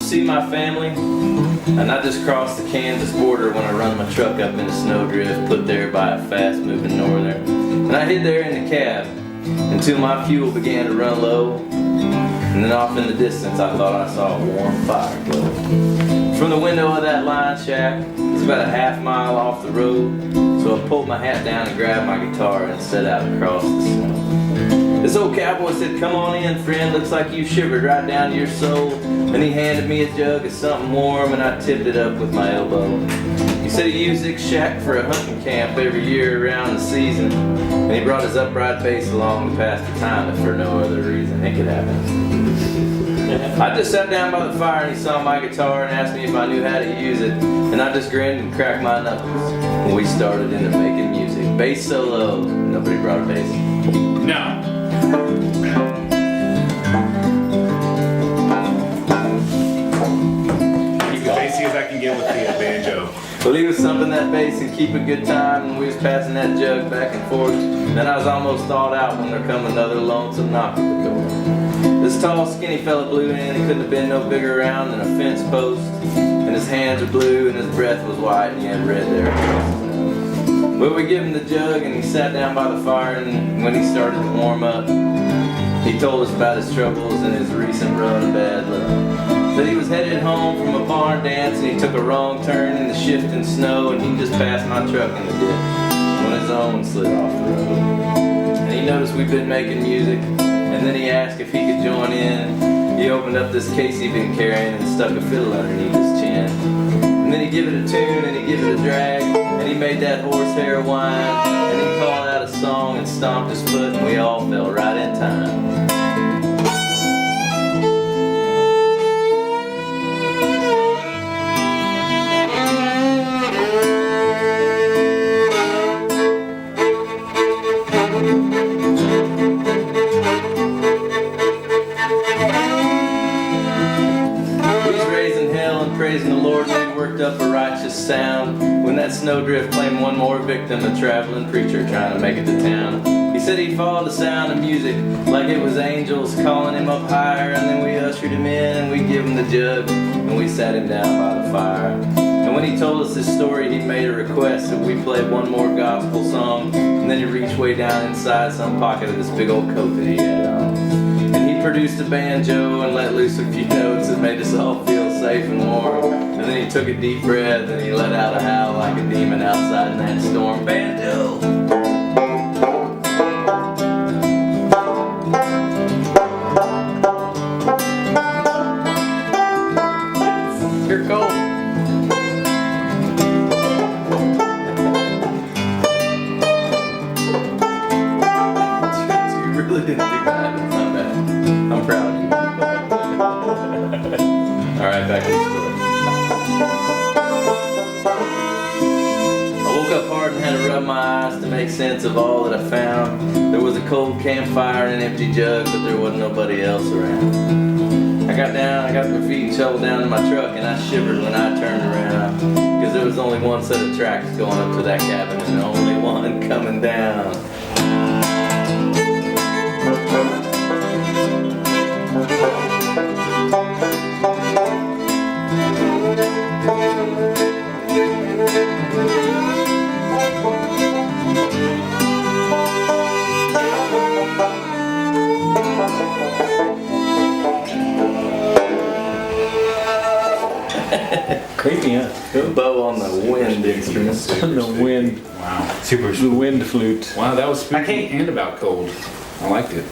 see my family, and I just crossed the Kansas border when I run my truck up in a snowdrift put there by a fast-moving northerner. And I hid there in the cab until my fuel began to run low, and then off in the distance I thought I saw a warm fire glow. From the window of that line shack, it's about a half-mile off the road, so I pulled my hat down and grabbed my guitar and set out across the snow. This old cowboy said, "Come on in, friend, looks like you shivered right down to your soul." And he handed me a jug of something warm, and I tipped it up with my elbow. He said he used this shack for a hunting camp every year around the season, and he brought his upright bass along to pass the time if for no other reason. It could happen. I just sat down by the fire and he saw my guitar and asked me if I knew how to use it, and I just grinned and cracked my knuckles when we started into making music. Bass solo. Nobody brought a bass. No. He's as bassy as I can get with the banjo. Well, he was thumping that bass and keeping good time, and we was passing that jug back and forth. Then I was almost thawed out when there come another lonesome knock at the door. This tall, skinny fella blew in. He couldn't have been no bigger around than a fence post, and his hands were blue and his breath was white and he had red there across his nose. Well, we gave him the jug and he sat down by the fire, and when he started to warm up, he told us about his troubles and his recent run of bad luck. Said he was headed home from a barn dance and he took a wrong turn in the shifting snow, and he just passed my truck in the ditch when his own slid off the road. And he noticed we'd been making music, and then he asked if he could join in. He opened up this case he'd been carrying and stuck a fiddle underneath his chin. And then he give it a tune and he give it a drag, and he made that horsehair whine, and he called out a song and stomped his foot, and we all fell right in time. Praising the Lord, and we worked up a righteous sound when that snowdrift claimed one more victim, a traveling preacher trying to make it to town. He said he followed the sound of music like it was angels calling him up higher, and then we ushered him in and we give him the jug and we sat him down by the fire. And when he told us his story, he made a request that we play one more gospel song, and then he reached way down inside some pocket of this big old coat that he had on. And he produced a banjo and let loose a few notes that made us all feel safe and warm. And then he took a deep breath and he let out a howl like a demon outside in that storm. Banjo! You're cold. You really didn't do that. It's not bad. I'm proud of you. Alright, back to the story. I woke up hard and had to rub my eyes to make sense of all that I found. There was a cold campfire and an empty jug, but there wasn't nobody else around. I got down, I got my feet and shoveled down to my truck, and I shivered when I turned around, because there was only one set of tracks going up to that cabin and only one coming down. Creepy, huh? Beau on the wind instruments. On the wind. Wow. Super. The wind flute. Wow, that was spooky and about cold. I liked it.